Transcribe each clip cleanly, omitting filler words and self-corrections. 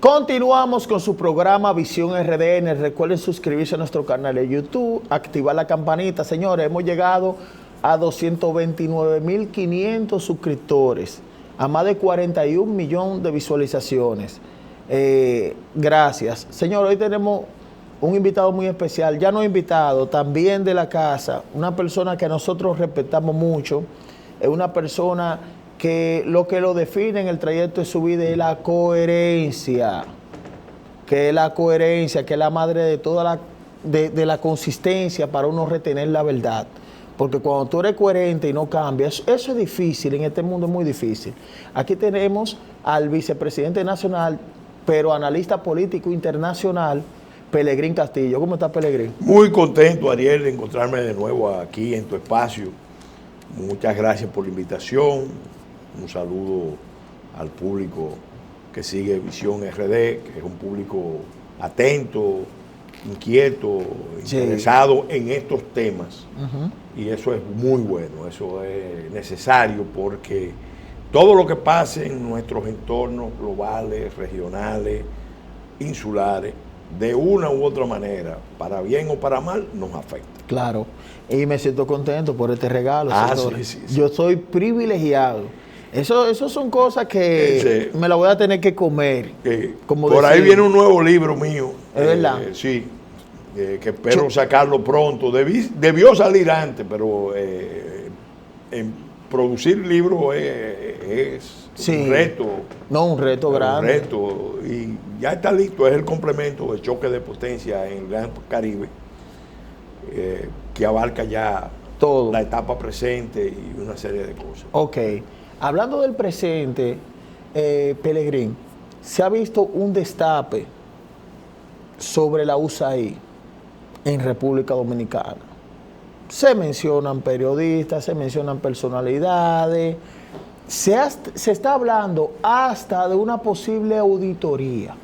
Continuamos con su programa Visión RDN. Recuerden suscribirse a nuestro canal de YouTube, activar la campanita. Señores, hemos llegado a 229.500 suscriptores, a más de 41 millones de visualizaciones. Gracias. Señor, hoy tenemos un invitado muy especial, ya no invitado, también de la casa, una persona que nosotros respetamos mucho, es una persona que lo define en el trayecto de su vida es la coherencia, que es la madre de toda de la consistencia para uno retener la verdad. Porque cuando tú eres coherente y no cambias, eso es difícil, en este mundo es muy difícil. Aquí tenemos al vicepresidente nacional, pero analista político internacional, Pelegrín Castillo. ¿Cómo está, Pelegrín? Muy contento, Ariel, de encontrarme de nuevo aquí en tu espacio. Muchas gracias por la invitación. Un saludo al público que sigue Visión RD, que es un público atento, inquieto, interesado en estos temas. Y eso es muy bueno, eso es necesario porque todo lo que pase en nuestros entornos globales, regionales, insulares, de una u otra manera, para bien o para mal, nos afecta. Claro, y me siento contento por este regalo. Sí. Yo soy privilegiado. Eso son cosas que me la voy a tener que comer. Como por ahí viene un nuevo libro mío. ¿Es verdad? Sí, que espero sacarlo pronto. Debió salir antes, pero en producir libros es un reto. No, un reto grande. Un reto. Y ya está listo. Es el complemento de Choque de Potencia en el Gran Caribe, que abarca ya todo, la etapa presente y una serie de cosas. Ok. Hablando del presente, Pelegrín, se ha visto un destape sobre la USAID en República Dominicana. Se mencionan periodistas, se mencionan personalidades, se está hablando hasta de una posible auditoría.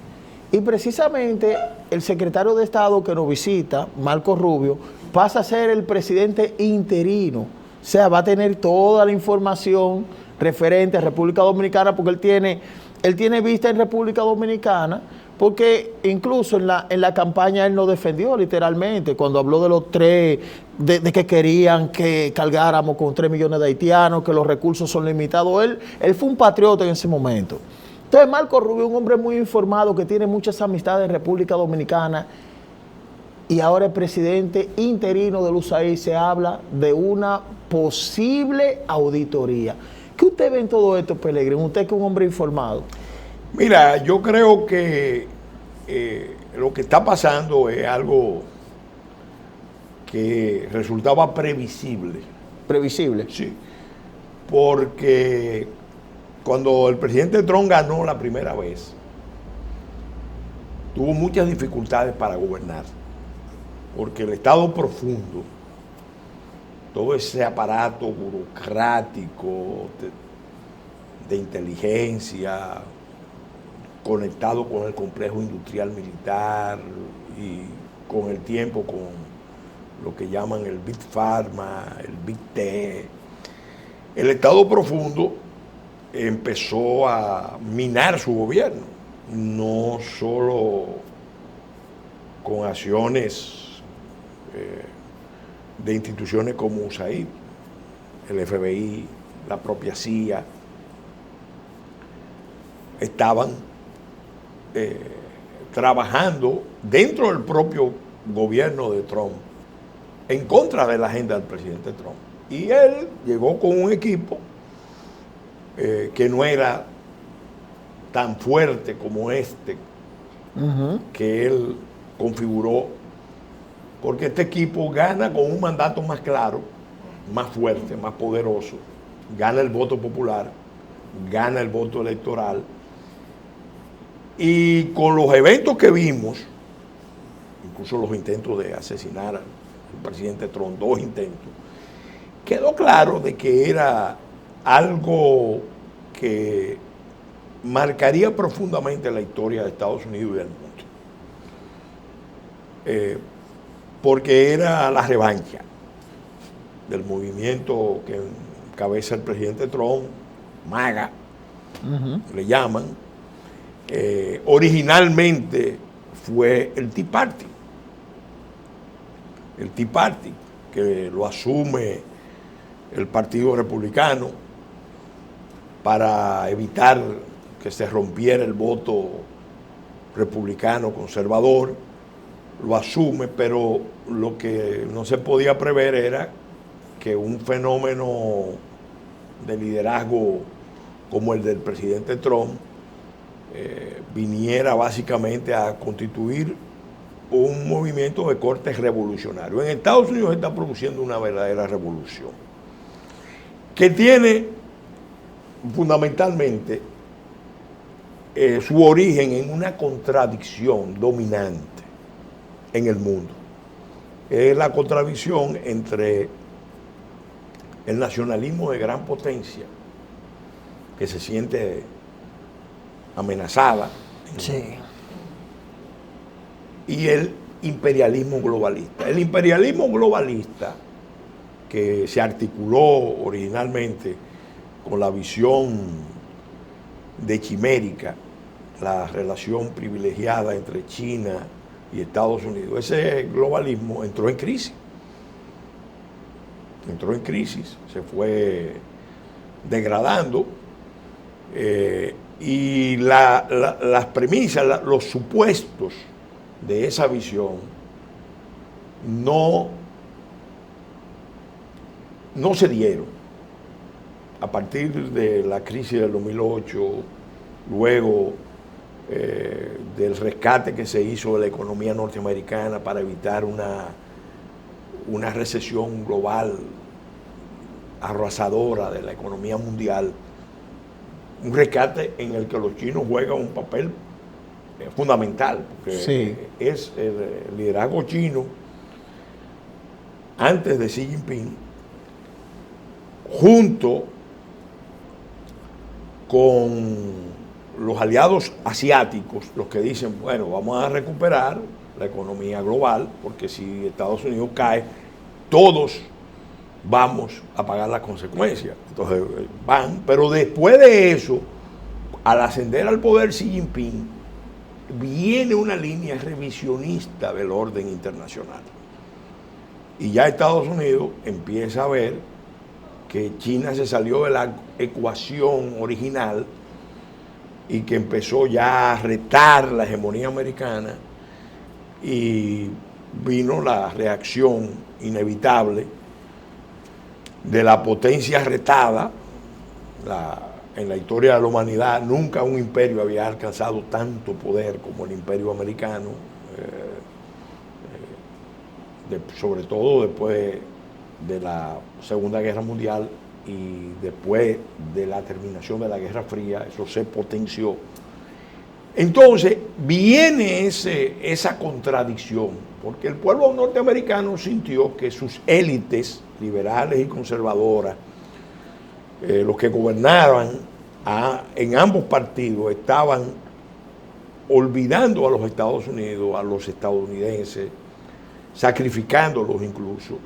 Y precisamente el secretario de Estado que nos visita, Marco Rubio, pasa a ser el presidente interino. O sea, va a tener toda la información referente a República Dominicana, porque él tiene vista en República Dominicana, porque incluso en la campaña él nos defendió literalmente, cuando habló de los 3, de que querían que cargáramos con 3 millones de haitianos, que los recursos son limitados. Él fue un patriota en ese momento. Entonces Marco Rubio, un hombre muy informado, que tiene muchas amistades en República Dominicana, y ahora el presidente interino del USAID, se habla de una posible auditoría. ¿Qué usted ve en todo esto, Pelegrín? Usted que es un hombre informado. Mira, yo creo que lo que está pasando es algo que resultaba previsible. ¿Previsible? Sí, porque cuando el presidente Trump ganó la primera vez, tuvo muchas dificultades para gobernar, porque el Estado profundo, todo ese aparato burocrático de inteligencia, conectado con el complejo industrial militar y con el tiempo con lo que llaman el Big Pharma, el Big Tech, el Estado profundo empezó a minar su gobierno, no solo con acciones de instituciones como USAID, el FBI, la propia CIA, estaban trabajando dentro del propio gobierno de Trump en contra de la agenda del presidente Trump. Y él llegó con un equipo que no era tan fuerte como este que él configuró, porque este equipo gana con un mandato más claro, más fuerte, más poderoso, gana el voto popular, gana el voto electoral, y con los eventos que vimos, incluso los intentos de asesinar al presidente Trump, 2 intentos, quedó claro de que era algo que marcaría profundamente la historia de Estados Unidos y del mundo. Porque era la revancha del movimiento que encabeza el presidente Trump, MAGA, le llaman, originalmente fue el Tea Party. El Tea Party, que lo asume el Partido Republicano para evitar que se rompiera el voto republicano conservador, lo asume, pero lo que no se podía prever era que un fenómeno de liderazgo como el del presidente Trump viniera básicamente a constituir un movimiento de corte revolucionario. En Estados Unidos se está produciendo una verdadera revolución que tiene fundamentalmente su origen en una contradicción dominante en el mundo. Es la contradicción entre el nacionalismo de gran potencia, que se siente amenazada, Sí. y el imperialismo globalista. El imperialismo globalista, que se articuló originalmente con la visión de Chimérica, la relación privilegiada entre China y Estados Unidos, ese globalismo entró en crisis. Entró en crisis, se fue degradando, y las premisas, los supuestos de esa visión no se dieron. A partir de la crisis del 2008, luego del rescate que se hizo de la economía norteamericana para evitar una recesión global arrasadora de la economía mundial, un rescate en el que los chinos juegan un papel fundamental, porque Sí. es el liderazgo chino antes de Xi Jinping, junto con los aliados asiáticos, los que dicen, bueno, vamos a recuperar la economía global, porque si Estados Unidos cae, todos vamos a pagar las consecuencias. Entonces van, pero después de eso, al ascender al poder Xi Jinping, viene una línea revisionista del orden internacional. Y ya Estados Unidos empieza a ver que China se salió de la ecuación original y que empezó ya a retar la hegemonía americana, y vino la reacción inevitable de la potencia retada. En la historia de la humanidad nunca un imperio había alcanzado tanto poder como el imperio americano, sobre todo después de la Segunda Guerra Mundial y después de la terminación de la Guerra Fría. Eso se potenció. Entonces viene esa contradicción, porque el pueblo norteamericano sintió que sus élites liberales y conservadoras, los que gobernaban en ambos partidos, estaban olvidando a los Estados Unidos, a los estadounidenses, sacrificándolos incluso,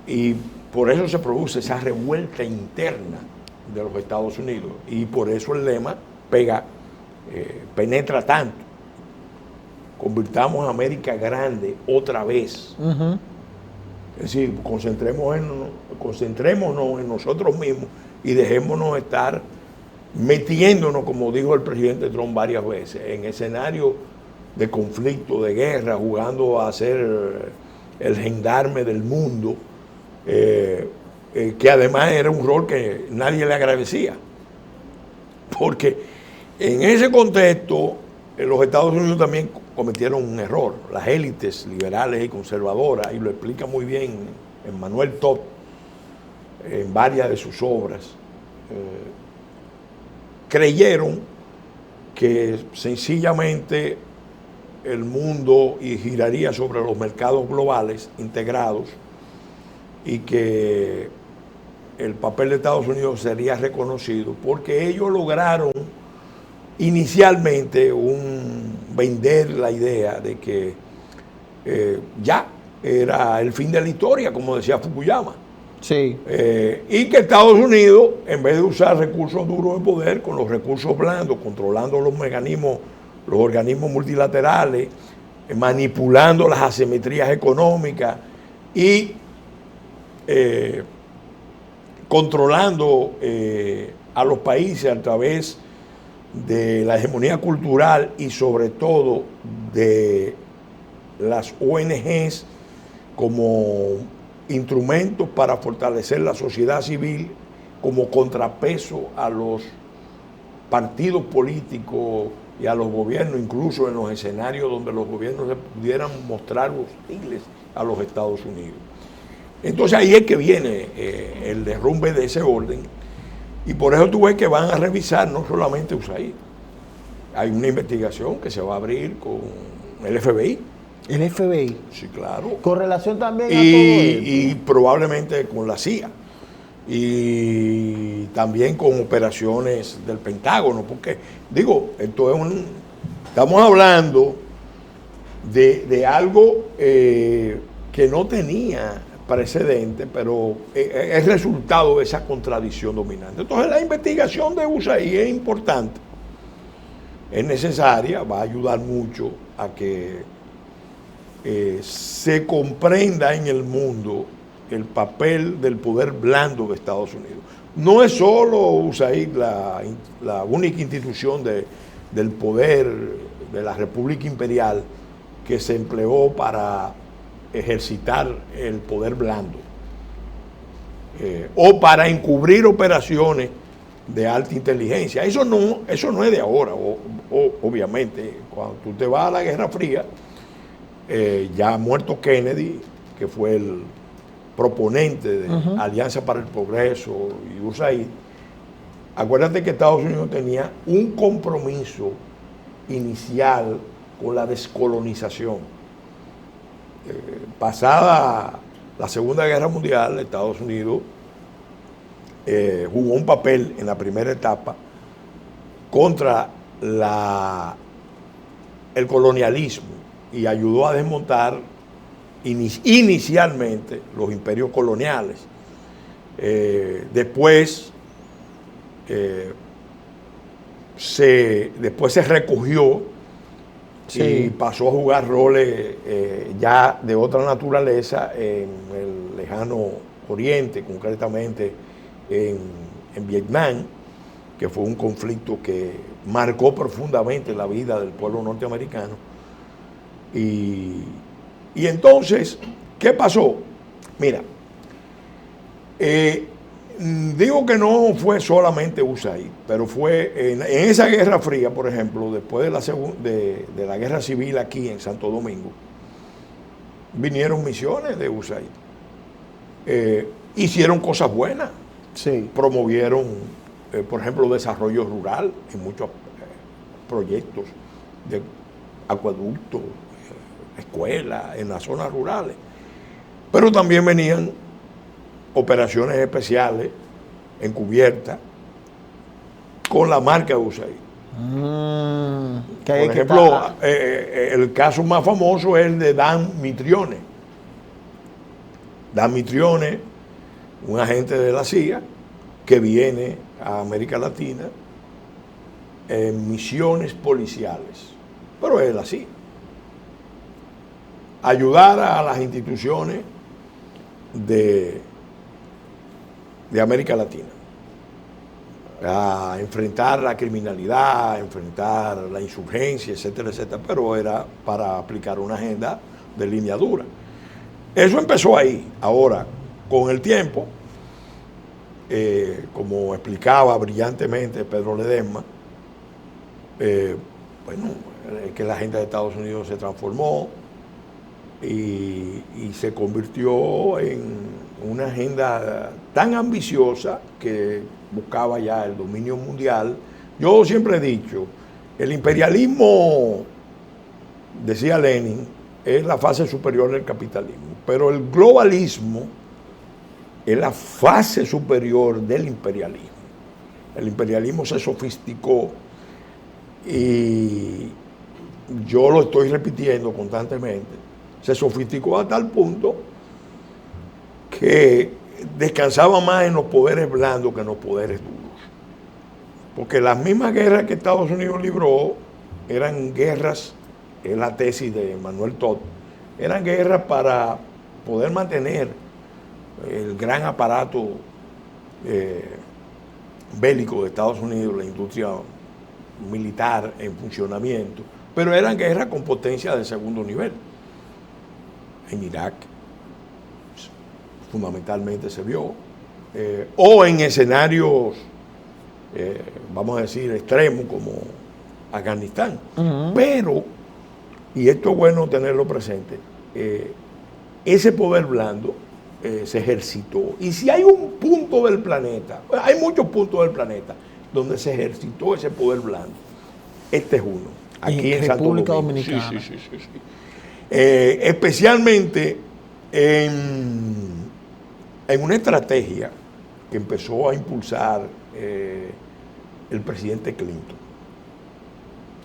y por eso se produce esa revuelta interna de los Estados Unidos, y por eso el lema penetra tanto: convirtamos a América grande otra vez. Uh-huh. Es decir, concentrémonos en nosotros mismos y dejémonos estar metiéndonos, como dijo el presidente Trump varias veces, en escenarios de conflicto, de guerra, jugando a ser el gendarme del mundo, que además era un rol que nadie le agradecía. Porque en ese contexto, los Estados Unidos también cometieron un error. Las élites liberales y conservadoras, y lo explica muy bien Emmanuel Todd en varias de sus obras, creyeron que sencillamente el mundo giraría sobre los mercados globales integrados y que el papel de Estados Unidos sería reconocido, porque ellos lograron inicialmente vender la idea de que ya era el fin de la historia, como decía Fukuyama. Sí. Y que Estados Unidos, en vez de usar recursos duros de poder, con los recursos blandos, controlando los organismos multilaterales, manipulando las asimetrías económicas y controlando a los países a través de la hegemonía cultural y sobre todo de las ONGs como instrumentos para fortalecer la sociedad civil como contrapeso a los partidos políticos y a los gobiernos, incluso en los escenarios donde los gobiernos se pudieran mostrar hostiles a los Estados Unidos. Entonces ahí es que viene el derrumbe de ese orden, y por eso tú ves que van a revisar no solamente USAID, hay una investigación que se va a abrir con el FBI. El FBI. Sí, claro. Con relación también a todo esto. Y probablemente con la CIA. Y también con operaciones del Pentágono, porque, digo, esto es estamos hablando de algo que no tenía precedente, pero es resultado de esa contradicción dominante. Entonces la investigación de USAID es importante, es necesaria, va a ayudar mucho a que se comprenda en el mundo el papel del poder blando de Estados Unidos. No es solo USAID la única institución del poder de la República Imperial que se empleó para ejercitar el poder blando o para encubrir operaciones de alta inteligencia. Eso no es de ahora, obviamente. Cuando tú te vas a la Guerra Fría, ya muerto Kennedy, que fue el proponente de Alianza para el Progreso y USAID, acuérdate que Estados Unidos tenía un compromiso inicial con la descolonización. Pasada la Segunda Guerra Mundial, Estados Unidos jugó un papel en la primera etapa contra el colonialismo y ayudó a desmontar inicialmente los imperios coloniales. Después se recogió, sí, y pasó a jugar roles ya de otra naturaleza en el lejano oriente, concretamente en Vietnam, que fue un conflicto que marcó profundamente la vida del pueblo norteamericano. Y entonces, ¿qué pasó? Mira, digo que no fue solamente USAID, pero fue en esa Guerra Fría, por ejemplo, después de la Guerra Civil aquí en Santo Domingo, vinieron misiones de USAID. Hicieron cosas buenas. Sí. Promovieron, por ejemplo, desarrollo rural en muchos proyectos de acueductos, escuelas, en las zonas rurales. Pero también venían operaciones especiales encubiertas con la marca USAID. Por ejemplo, el caso más famoso es el de Dan Mitrione. Dan Mitrione, un agente de la CIA que viene a América Latina en misiones policiales, pero es la CIA. Ayudar a las instituciones de América Latina a enfrentar la criminalidad, a enfrentar la insurgencia, etcétera, etcétera, pero era para aplicar una agenda de línea dura. Eso empezó ahí. Ahora, con el tiempo, como explicaba brillantemente Pedro Ledesma, bueno, que la agenda de Estados Unidos se transformó y se convirtió en una agenda tan ambiciosa que buscaba ya el dominio mundial. Yo siempre he dicho, el imperialismo, decía Lenin, es la fase superior del capitalismo, pero el globalismo es la fase superior del imperialismo. El imperialismo se sofisticó y yo lo estoy repitiendo constantemente. Se sofisticó a tal punto que descansaba más en los poderes blandos que en los poderes duros. Porque las mismas guerras que Estados Unidos libró eran guerras, es la tesis de Manuel Todd, eran guerras para poder mantener el gran aparato bélico de Estados Unidos, la industria militar en funcionamiento, pero eran guerras con potencia de segundo nivel. En Irak fundamentalmente se vio, o en escenarios, vamos a decir, extremos como Afganistán. Pero, y esto es bueno tenerlo presente, ese poder blando se ejercitó. Y si hay un punto del planeta, hay muchos puntos del planeta donde se ejercitó ese poder blando, este es uno. Aquí en República Santo Domingo. Dominicana. Sí. Especialmente en una estrategia que empezó a impulsar el presidente Clinton.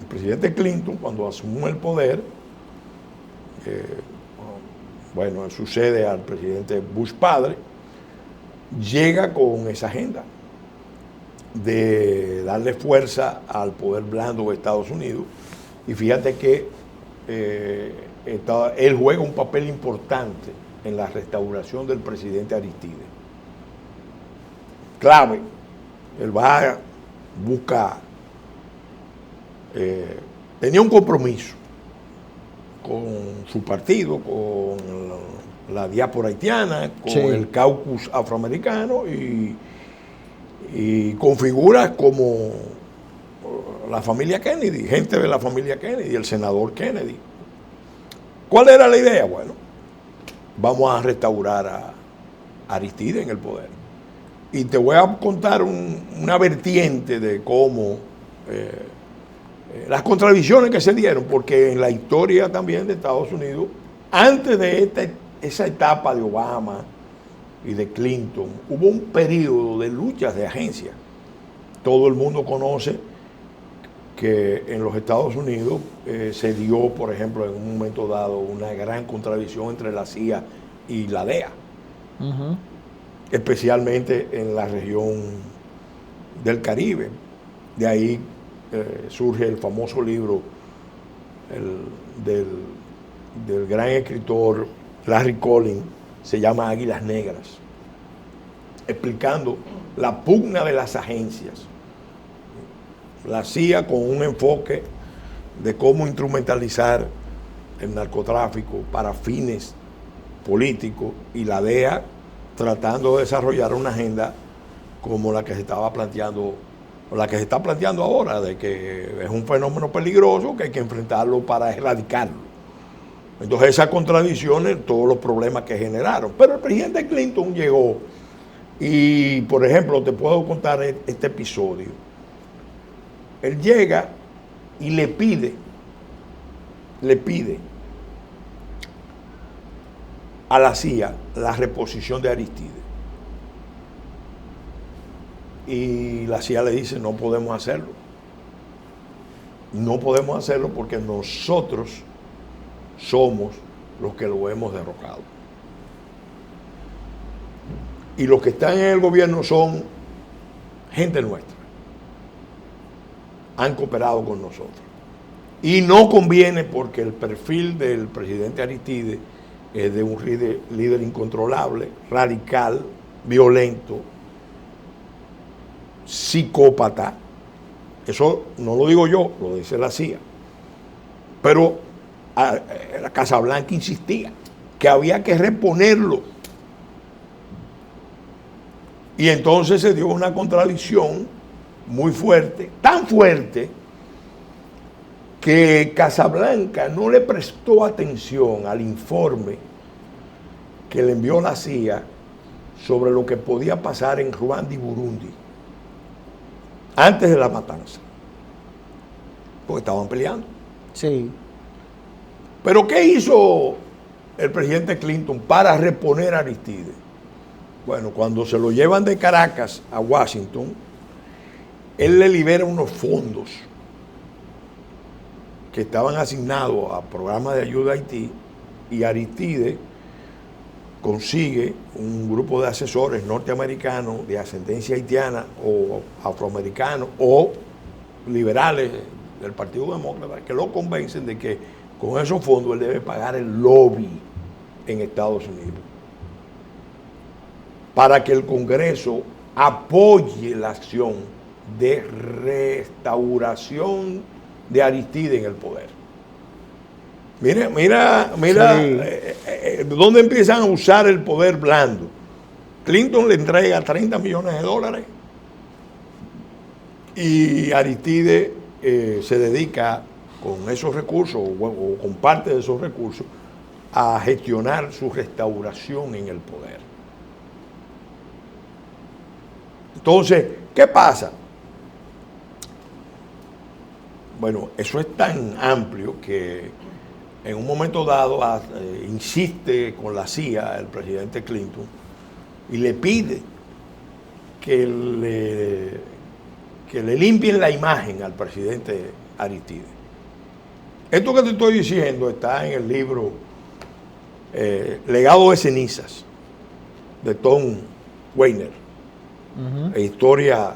El presidente Clinton, cuando asumió el poder, sucede al presidente Bush padre, llega con esa agenda de darle fuerza al poder blando de Estados Unidos. Y fíjate que él juega un papel importante en la restauración del presidente Aristides. Clave, él va, busca, tenía un compromiso con su partido, con la diáspora haitiana, con el caucus afroamericano y con figuras como la familia Kennedy, gente de la familia Kennedy, el senador Kennedy. ¿Cuál era la idea? Bueno, vamos a restaurar a Aristides en el poder. Y te voy a contar una vertiente de cómo las contradicciones que se dieron, porque en la historia también de Estados Unidos, antes de esa etapa de Obama y de Clinton, hubo un periodo de luchas de agencias. Todo el mundo conoce que en los Estados Unidos se dio, por ejemplo, en un momento dado, una gran contradicción entre la CIA y la DEA, especialmente en la región del Caribe. De ahí surge el famoso libro del gran escritor Larry Collins, se llama Águilas Negras, explicando la pugna de las agencias. La CIA con un enfoque de cómo instrumentalizar el narcotráfico para fines políticos y la DEA tratando de desarrollar una agenda como la que se estaba planteando, o la que se está planteando ahora, de que es un fenómeno peligroso que hay que enfrentarlo para erradicarlo. Entonces esas contradicciones, todos los problemas que generaron. Pero el presidente Clinton llegó y, por ejemplo, te puedo contar este episodio. Él llega y le pide a la CIA la reposición de Aristides. Y la CIA le dice, no podemos hacerlo. No podemos hacerlo porque nosotros somos los que lo hemos derrocado. Y los que están en el gobierno son gente nuestra. Han cooperado con nosotros. Y no conviene porque el perfil del presidente Aristides es de un líder incontrolable, radical, violento, psicópata. Eso no lo digo yo, lo dice la CIA. Pero la Casa Blanca insistía que había que reponerlo. Y entonces se dio una contradicción muy fuerte, tan fuerte, que Casablanca no le prestó atención al informe que le envió la CIA sobre lo que podía pasar en Ruanda y Burundi antes de la matanza, porque estaban peleando. Sí. Pero ¿qué hizo el presidente Clinton para reponer a Aristides? Bueno, cuando se lo llevan de Caracas a Washington, él le libera unos fondos que estaban asignados a programas de ayuda a Haití, y Aristides consigue un grupo de asesores norteamericanos de ascendencia haitiana o afroamericanos o liberales del Partido Demócrata que lo convencen de que con esos fondos él debe pagar el lobby en Estados Unidos para que el Congreso apoye la acción de restauración de Aristide en el poder. Mira, sí. Dónde empiezan a usar el poder blando. Clinton le entrega $30 millones y Aristide se dedica con esos recursos o con parte de esos recursos a gestionar su restauración en el poder. Entonces, ¿qué pasa? Bueno, eso es tan amplio que en un momento dado insiste con la CIA el presidente Clinton y le pide que le limpien la imagen al presidente Aristide. Esto que te estoy diciendo está en el libro Legado de cenizas de Tom Weiner, historia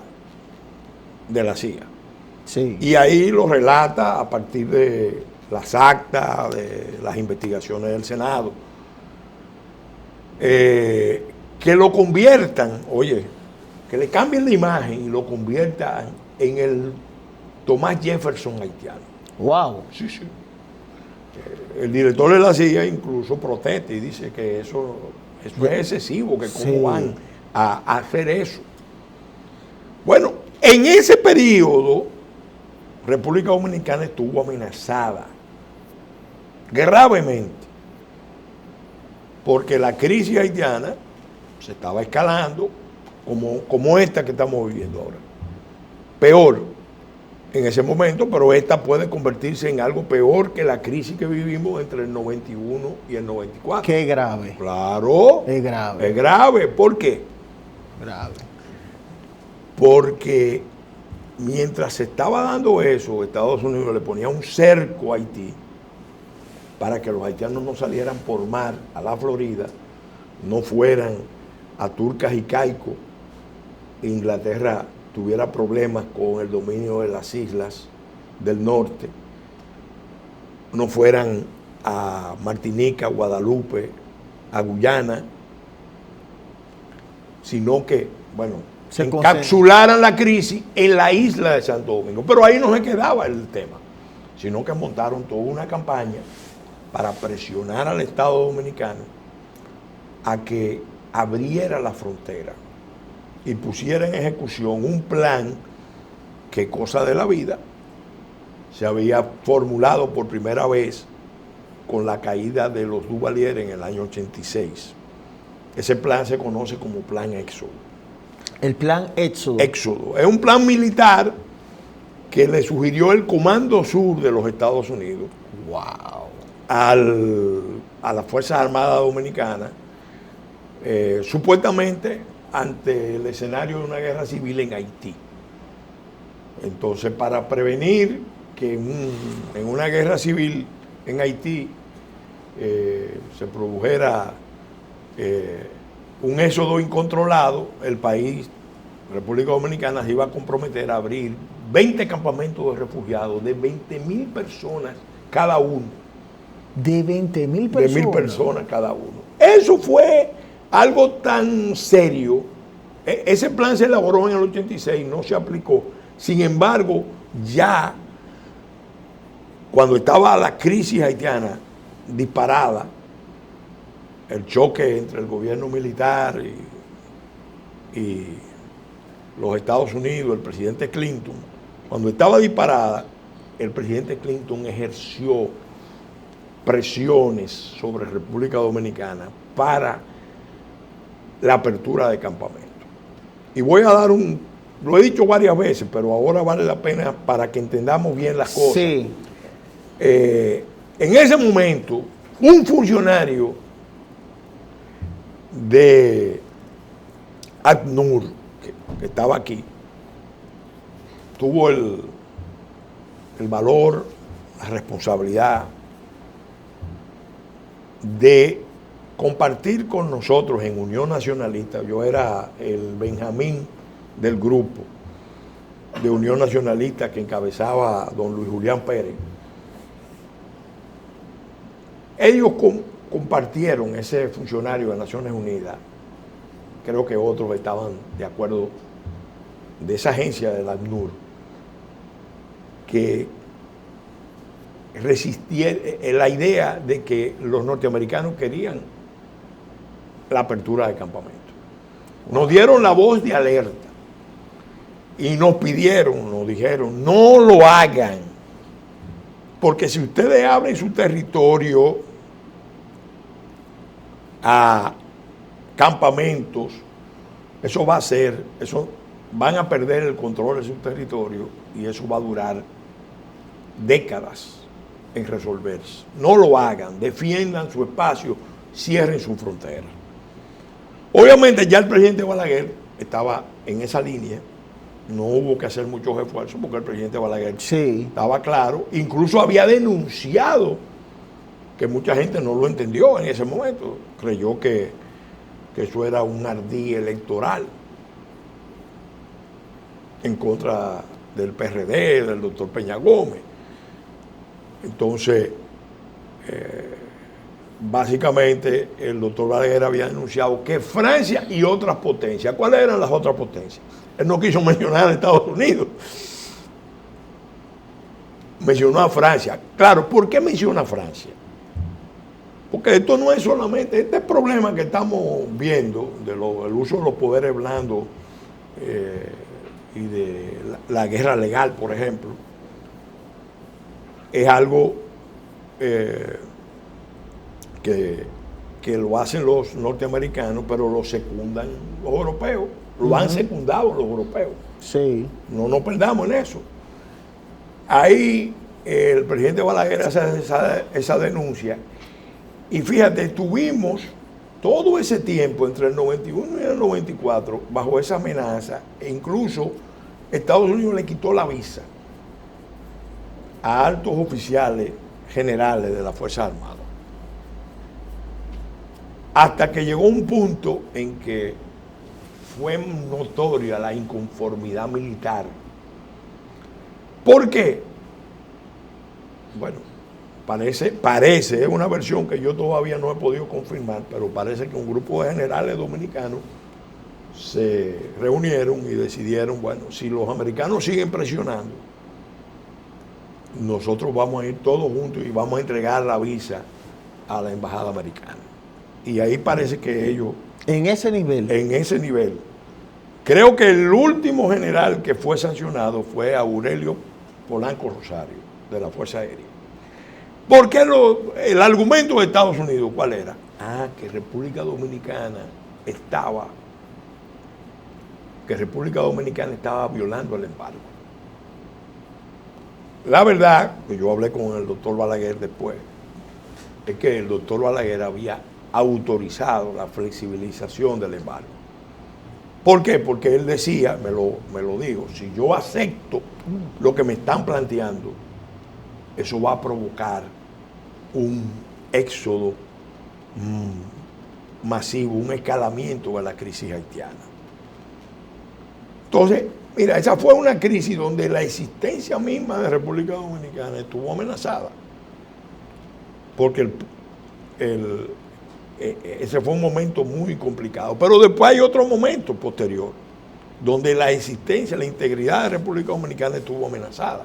de la CIA. Sí. Y ahí lo relata a partir de las actas, de las investigaciones del Senado, que lo conviertan, que le cambien la imagen y lo conviertan en el Thomas Jefferson haitiano. Wow. Sí. El director de la CIA incluso protesta y dice que eso es excesivo, que cómo van a hacer eso. Bueno, en ese periodo, República Dominicana estuvo amenazada gravemente porque la crisis haitiana se estaba escalando como esta que estamos viviendo ahora. Peor en ese momento, pero esta puede convertirse en algo peor que la crisis que vivimos entre el 91 y el 94. Qué grave. Claro. Es grave. Es grave. ¿Por qué? Grave. Porque mientras se estaba dando eso, Estados Unidos le ponía un cerco a Haití para que los haitianos no salieran por mar a la Florida, no fueran a Turcas y Caicos. Inglaterra tuviera problemas con el dominio de las islas del norte, no fueran a Martinica, Guadalupe, a Guyana, sino que, encapsularan la crisis en la isla de Santo Domingo. Pero ahí no se quedaba el tema, sino que montaron toda una campaña para presionar al Estado Dominicano a que abriera la frontera y pusiera en ejecución un plan que, cosa de la vida, se había formulado por primera vez con la caída de los Duvalier en el año 86. Ese plan se conoce como Plan Éxodo. El Plan Éxodo. Éxodo. Es un plan militar que le sugirió el Comando Sur de los Estados Unidos. Wow. A las Fuerzas Armadas Dominicanas, supuestamente ante el escenario de una guerra civil en Haití. Entonces, para prevenir que en una guerra civil en Haití se produjera un éxodo incontrolado, el país, República Dominicana, se iba a comprometer a abrir 20 campamentos de refugiados de 20.000 personas cada uno. ¿De 20.000 personas? De 1.000 personas cada uno. Eso fue algo tan serio. Ese plan se elaboró en el 86, no se aplicó. Sin embargo, ya cuando estaba la crisis haitiana disparada, el choque entre el gobierno militar y los Estados Unidos, el presidente Clinton, cuando estaba disparada, el presidente Clinton ejerció presiones sobre República Dominicana para la apertura de campamentos. Y voy a dar lo he dicho varias veces, pero ahora vale la pena para que entendamos bien las cosas. Sí. En ese momento, un funcionario de ACNUR, que estaba aquí, tuvo el valor, la responsabilidad de compartir con nosotros en Unión Nacionalista. Yo era el Benjamín del grupo de Unión Nacionalista que encabezaba don Luis Julián Pérez. Ellos compartieron, ese funcionario de Naciones Unidas, creo que otros estaban de acuerdo, de esa agencia del ACNUR, que resistía la idea de que los norteamericanos querían la apertura de campamentos. Nos dieron la voz de alerta y nos pidieron, nos dijeron, no lo hagan, porque si ustedes abren su territorio a campamentos, eso va a ser, eso van a perder el control de su territorio y eso va a durar décadas en resolverse. No lo hagan, defiendan su espacio, cierren su frontera. Obviamente ya el presidente Balaguer estaba en esa línea, no hubo que hacer muchos esfuerzos porque el presidente Balaguer estaba claro, incluso había denunciado, que mucha gente no lo entendió en ese momento, creyó que eso era un ardid electoral en contra del PRD, del doctor Peña Gómez. Entonces, básicamente el doctor Balaguer había denunciado que Francia y otras potencias, ¿cuáles eran las otras potencias? Él no quiso mencionar a Estados Unidos, mencionó a Francia. Claro, ¿por qué menciona a Francia? Porque esto no es solamente, este problema que estamos viendo del uso de los poderes blandos y de la guerra legal, por ejemplo, es algo que lo hacen los norteamericanos, pero lo secundan los europeos, lo han secundado los europeos. Sí. No nos perdamos en eso. Ahí el presidente Balaguer hace esa denuncia. Y fíjate, tuvimos todo ese tiempo, entre el 91 y el 94, bajo esa amenaza, e incluso Estados Unidos le quitó la visa a altos oficiales generales de las Fuerzas Armadas. Hasta que llegó un punto en que fue notoria la inconformidad militar. ¿Por qué? Bueno, parece, es una versión que yo todavía no he podido confirmar, pero parece que un grupo de generales dominicanos se reunieron y decidieron, bueno, si los americanos siguen presionando, nosotros vamos a ir todos juntos y vamos a entregar la visa a la embajada americana. Y ahí parece que ellos... En ese nivel. En ese nivel. Creo que el último general que fue sancionado fue Aurelio Polanco Rosario, de la Fuerza Aérea. Porque el argumento de Estados Unidos, ¿cuál era? Que República Dominicana estaba violando el embargo. La verdad, que yo hablé con el doctor Balaguer después, es que el doctor Balaguer había autorizado la flexibilización del embargo. ¿Por qué? Porque él decía, me lo digo, si yo acepto lo que me están planteando, eso va a provocar un éxodo masivo, un escalamiento de la crisis haitiana. Entonces, mira, esa fue una crisis donde la existencia misma de República Dominicana estuvo amenazada. Porque ese fue un momento muy complicado. Pero después hay otro momento posterior, donde la existencia, la integridad de la República Dominicana estuvo amenazada.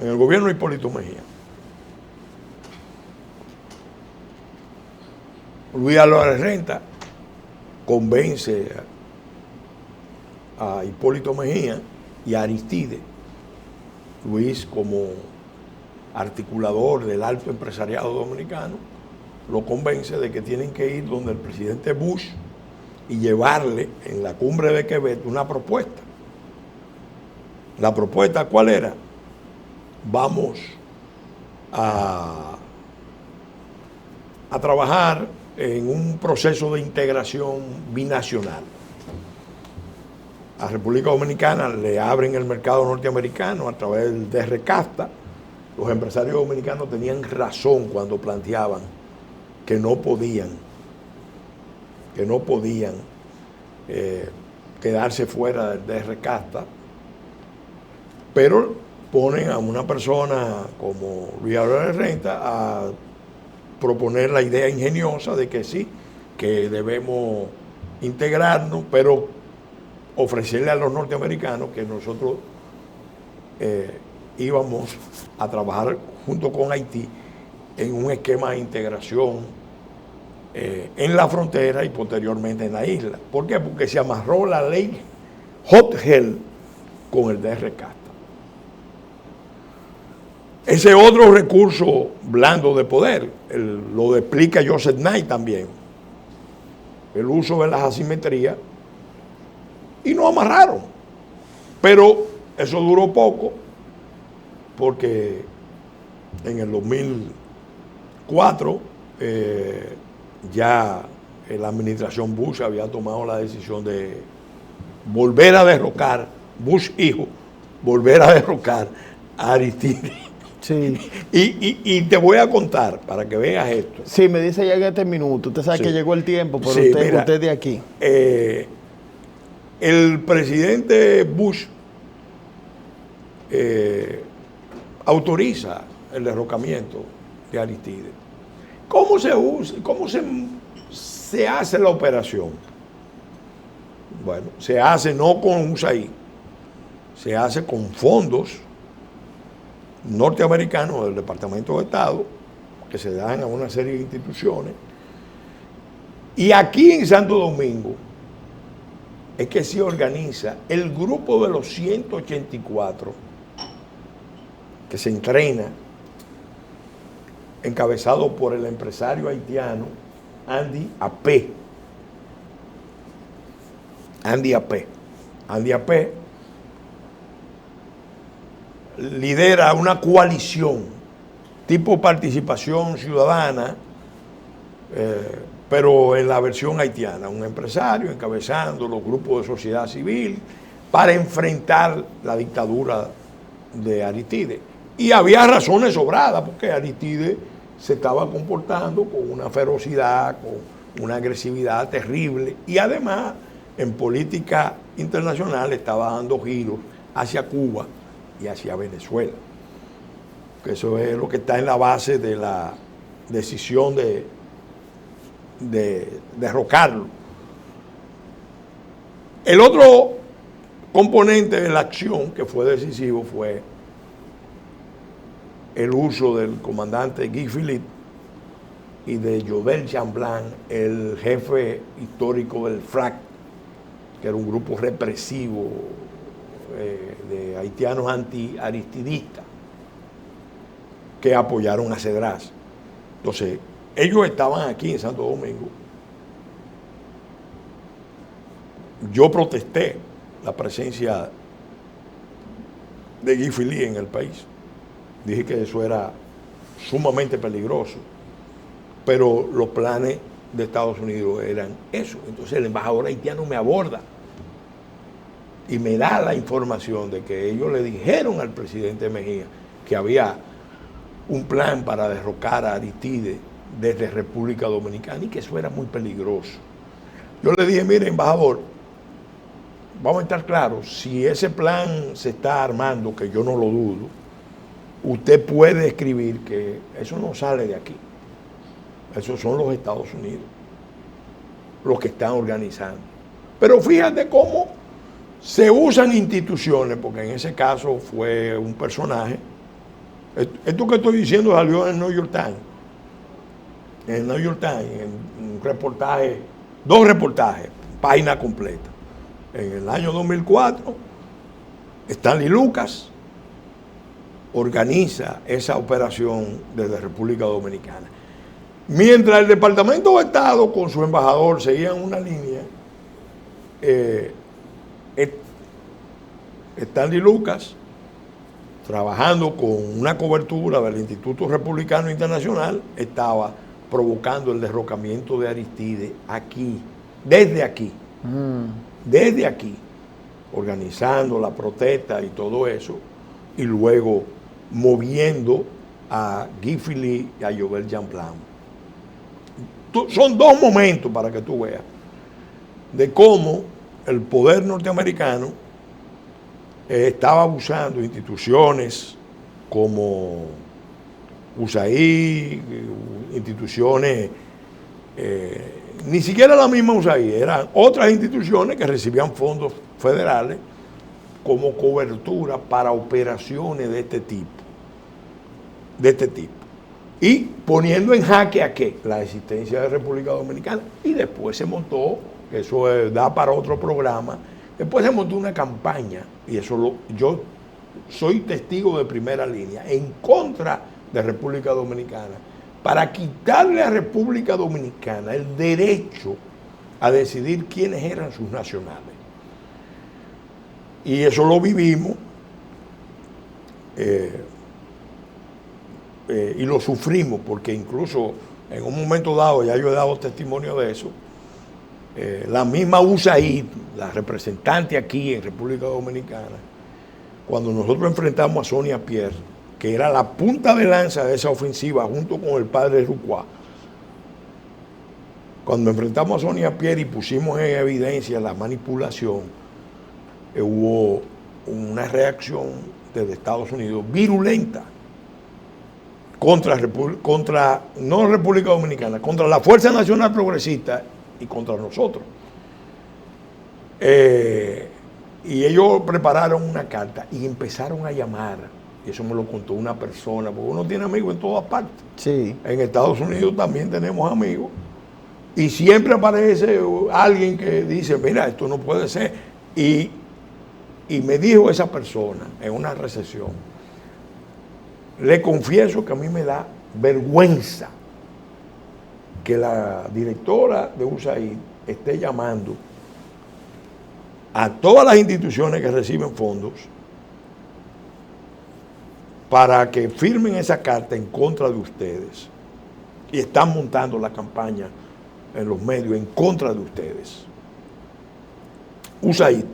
En el gobierno de Hipólito Mejía. Luis Álvarez Renta convence a Hipólito Mejía y a Aristide. Luis, como articulador del alto empresariado dominicano, lo convence de que tienen que ir donde el presidente Bush y llevarle en la cumbre de Quebec una propuesta. ¿La propuesta cuál era? Vamos a trabajar en un proceso de integración binacional. A República Dominicana le abren el mercado norteamericano a través del DR-CAFTA. Los empresarios dominicanos tenían razón cuando planteaban que no podían que no podían quedarse fuera del DR Casta, pero ponen a una persona como Luis Álvarez Renta a proponer la idea ingeniosa de que sí, que debemos integrarnos, pero ofrecerle a los norteamericanos que nosotros íbamos a trabajar junto con Haití en un esquema de integración en la frontera y posteriormente en la isla. ¿Por qué? Porque se amarró la ley Hot-Hell con el DR Casta. Ese otro recurso blando de poder, lo explica Joseph Nye también, el uso de las asimetrías, y nos amarraron. Pero eso duró poco, porque en el 2004 ya la administración Bush había tomado la decisión de volver a derrocar, Bush hijo, volver a derrocar a Aristide. Sí. Y te voy a contar para que veas esto. Sí, me dice ya en este minuto. Usted sabe Sí. que llegó el tiempo, pero Sí, usted, mira, usted de aquí. El presidente Bush autoriza el derrocamiento de Aristide. ¿Cómo se usa, se hace la operación? Bueno, se hace no con USAID, se hace con fondos norteamericanos del Departamento de Estado que se dan a una serie de instituciones. Y aquí en Santo Domingo es que se organiza el grupo de los 184 que se entrena, encabezado por el empresario haitiano Andy Apé. Andy Apé lidera una coalición tipo participación ciudadana, pero en la versión haitiana, un empresario encabezando los grupos de sociedad civil para enfrentar la dictadura de Aristide. Y había razones sobradas, porque Aristide se estaba comportando con una ferocidad, con una agresividad terrible, y además en política internacional estaba dando giros hacia Cuba y hacia Venezuela, que eso es lo que está en la base de la decisión de derrocarlo. El otro componente de la acción que fue decisivo fue el uso del comandante Guy Philippe y de Jovel Chamblan, el jefe histórico del FRAC, que era un grupo represivo de haitianos anti-aristidistas que apoyaron a Cedras. Entonces, ellos estaban aquí en Santo Domingo. Yo protesté la presencia de Guy Philippe en el país. Dije que eso era sumamente peligroso, pero los planes de Estados Unidos eran eso. Entonces el embajador haitiano me aborda y me da la información de que ellos le dijeron al presidente Mejía que había un plan para derrocar a Aristide desde República Dominicana y que eso era muy peligroso. Yo le dije, mire, embajador, vamos a estar claros, si ese plan se está armando, que yo no lo dudo, usted puede escribir que eso no sale de aquí. Esos son los Estados Unidos los que están organizando. Pero fíjate cómo se usan instituciones, porque en ese caso fue un personaje. Esto que estoy diciendo salió en el New York Times. En el New York Times, en un reportaje, 2 reportajes, página completa. En el año 2004, Stanley Lucas organiza esa operación desde República Dominicana. Mientras el Departamento de Estado con su embajador seguían una línea, Stanley Lucas, trabajando con una cobertura del Instituto Republicano Internacional, estaba provocando el derrocamiento de Aristide aquí, desde aquí, organizando la protesta y todo eso, y luego moviendo a Guy Philippe y a Jovel Chamblan. Son 2 momentos para que tú veas de cómo el poder norteamericano estaba abusando instituciones como USAID, instituciones, ni siquiera la misma USAID, eran otras instituciones que recibían fondos federales como cobertura para operaciones de este tipo. Y poniendo en jaque a qué, la existencia de República Dominicana. Y después se montó, eso da para otro programa, después se montó una campaña, y yo soy testigo de primera línea, en contra de República Dominicana, para quitarle a República Dominicana el derecho a decidir quiénes eran sus nacionales. Y eso lo vivimos y lo sufrimos, porque incluso en un momento dado, ya yo he dado testimonio de eso, la misma USAID, la representante aquí en República Dominicana, cuando nosotros enfrentamos a Sonia Pierre, que era la punta de lanza de esa ofensiva junto con el padre Rucuá, cuando enfrentamos a Sonia Pierre y pusimos en evidencia la manipulación, hubo una reacción desde Estados Unidos virulenta contra no República Dominicana, contra la Fuerza Nacional Progresista y contra nosotros. Y ellos prepararon una carta y empezaron a llamar, y eso me lo contó una persona, porque uno tiene amigos en todas partes. Sí. En Estados Unidos también tenemos amigos, y siempre aparece alguien que dice, mira, esto no puede ser. Y me dijo esa persona en una recepción, le confieso que a mí me da vergüenza que la directora de USAID esté llamando a todas las instituciones que reciben fondos para que firmen esa carta en contra de ustedes, y están montando la campaña en los medios en contra de ustedes. USAID.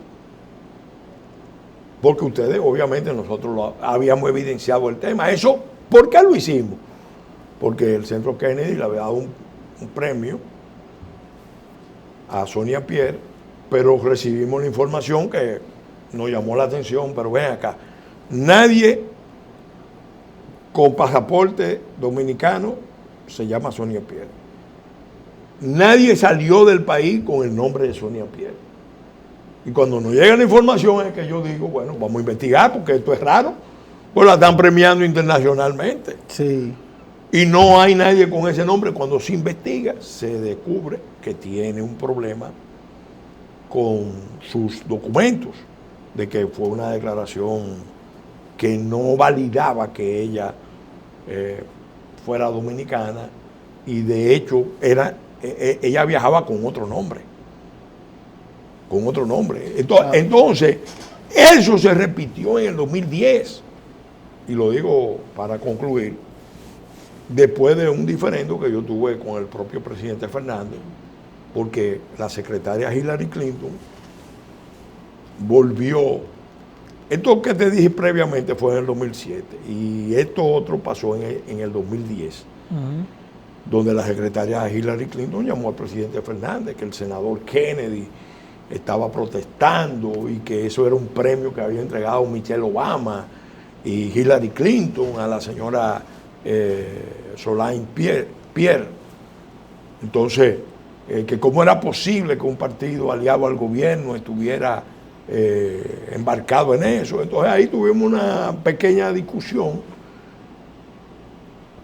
Porque ustedes, obviamente, nosotros habíamos evidenciado el tema. Eso, ¿por qué lo hicimos? Porque el Centro Kennedy le había dado un premio a Sonia Pierre, pero recibimos la información que nos llamó la atención. Pero ven acá, nadie con pasaporte dominicano se llama Sonia Pierre. Nadie salió del país con el nombre de Sonia Pierre. Y cuando nos llega la información es que yo digo, bueno, vamos a investigar porque esto es raro. Pues la están premiando internacionalmente. Sí. Y no hay nadie con ese nombre. Cuando se investiga, se descubre que tiene un problema con sus documentos, de que fue una declaración que no validaba que ella fuera dominicana, y de hecho ella viajaba con otro nombre. Entonces, eso se repitió en el 2010. Y lo digo para concluir, después de un diferendo que yo tuve con el propio presidente Fernández, porque la secretaria Hillary Clinton volvió. Esto que te dije previamente fue en el 2007, y esto otro pasó en el 2010, donde la secretaria Hillary Clinton llamó al presidente Fernández, que el senador Kennedy estaba protestando y que eso era un premio que había entregado Michelle Obama y Hillary Clinton a la señora Solange Pierre. Entonces, que cómo era posible que un partido aliado al gobierno estuviera embarcado en eso. Entonces ahí tuvimos una pequeña discusión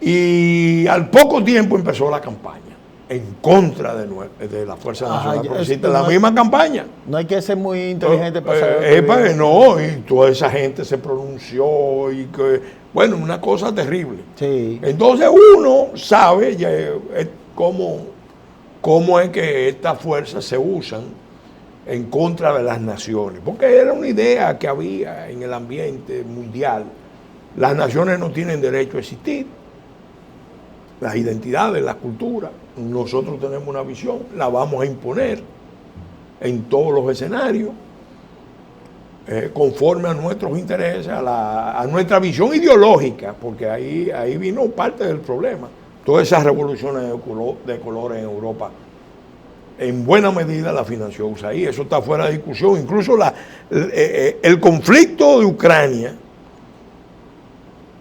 y al poco tiempo empezó la campaña en contra de la Fuerza Nacional Progresista, la misma campaña. No hay que ser muy inteligente para saber. No, y toda esa gente se pronunció, y que, bueno, una cosa terrible. Sí. Entonces uno sabe cómo es que estas fuerzas se usan en contra de las naciones, porque era una idea que había en el ambiente mundial. Las naciones no tienen derecho a existir, las identidades, las culturas. Nosotros tenemos una visión, la vamos a imponer en todos los escenarios, conforme a nuestros intereses, a nuestra visión ideológica, porque ahí vino parte del problema. Todas esas revoluciones de colores en Europa en buena medida la financió USAID. Eso está fuera de discusión. Incluso el conflicto de Ucrania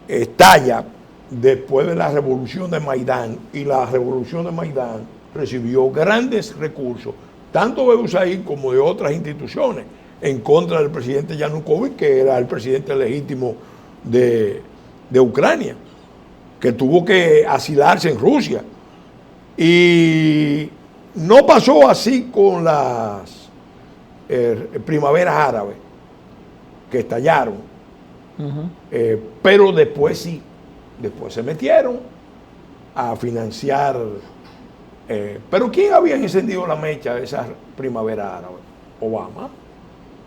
estalla después de la revolución de Maidán, y la revolución de Maidán recibió grandes recursos, tanto de USAID como de otras instituciones, en contra del presidente Yanukovych, que era el presidente legítimo de Ucrania, que tuvo que asilarse en Rusia. Y no pasó así con las primaveras árabes que estallaron, pero después sí, después se metieron a financiar. Pero ¿quién había encendido la mecha de esas primaveras árabes? Obama,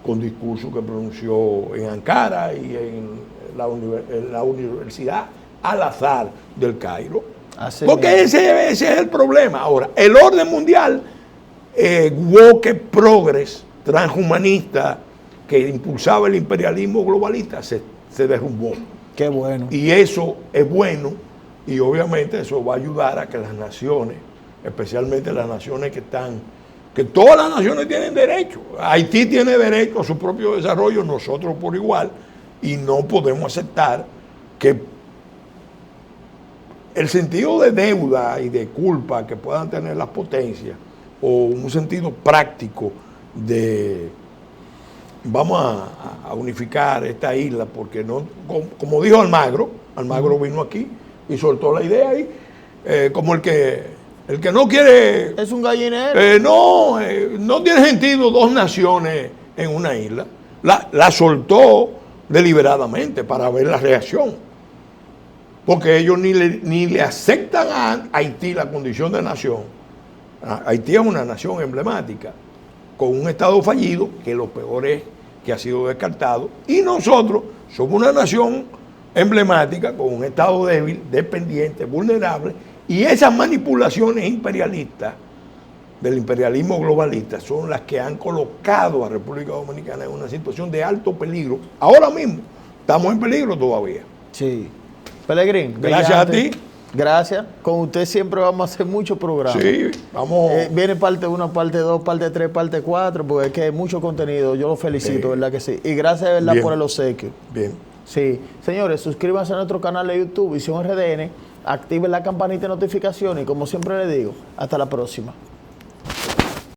con discurso que pronunció en Ankara y en la Universidad Al-Azhar del Cairo. Porque ese es el problema. Ahora, el orden mundial, woke progress, transhumanista, que impulsaba el imperialismo globalista, se derrumbó. Qué bueno. Y eso es bueno, y obviamente eso va a ayudar a que las naciones, especialmente las naciones que todas las naciones tienen derecho. Haití tiene derecho a su propio desarrollo, nosotros por igual, y no podemos aceptar que el sentido de deuda y de culpa que puedan tener las potencias, o un sentido práctico de vamos a unificar esta isla, porque no, como dijo Almagro vino aquí y soltó la idea ahí, como el que no quiere... Es un gallinero. No tiene sentido dos naciones en una isla. La soltó deliberadamente para ver la reacción. Porque ellos ni le aceptan a Haití la condición de nación. Haití es una nación emblemática, con un Estado fallido, que lo peor es que ha sido descartado, y nosotros somos una nación emblemática, con un Estado débil, dependiente, vulnerable, y esas manipulaciones imperialistas del imperialismo globalista son las que han colocado a República Dominicana en una situación de alto peligro. Ahora mismo estamos en peligro todavía. Sí. Pelegrín, gracias a ti. Gracias. Con usted siempre vamos a hacer muchos programas. Sí, vamos. Viene parte 1, parte 2, parte 3, parte 4, porque es que hay mucho contenido. Yo lo felicito, ¿verdad que sí? Y gracias, ¿verdad?, por el obsequio. Bien. Sí. Señores, suscríbanse a nuestro canal de YouTube, Visión RDN, activen la campanita de notificaciones y como siempre les digo, hasta la próxima.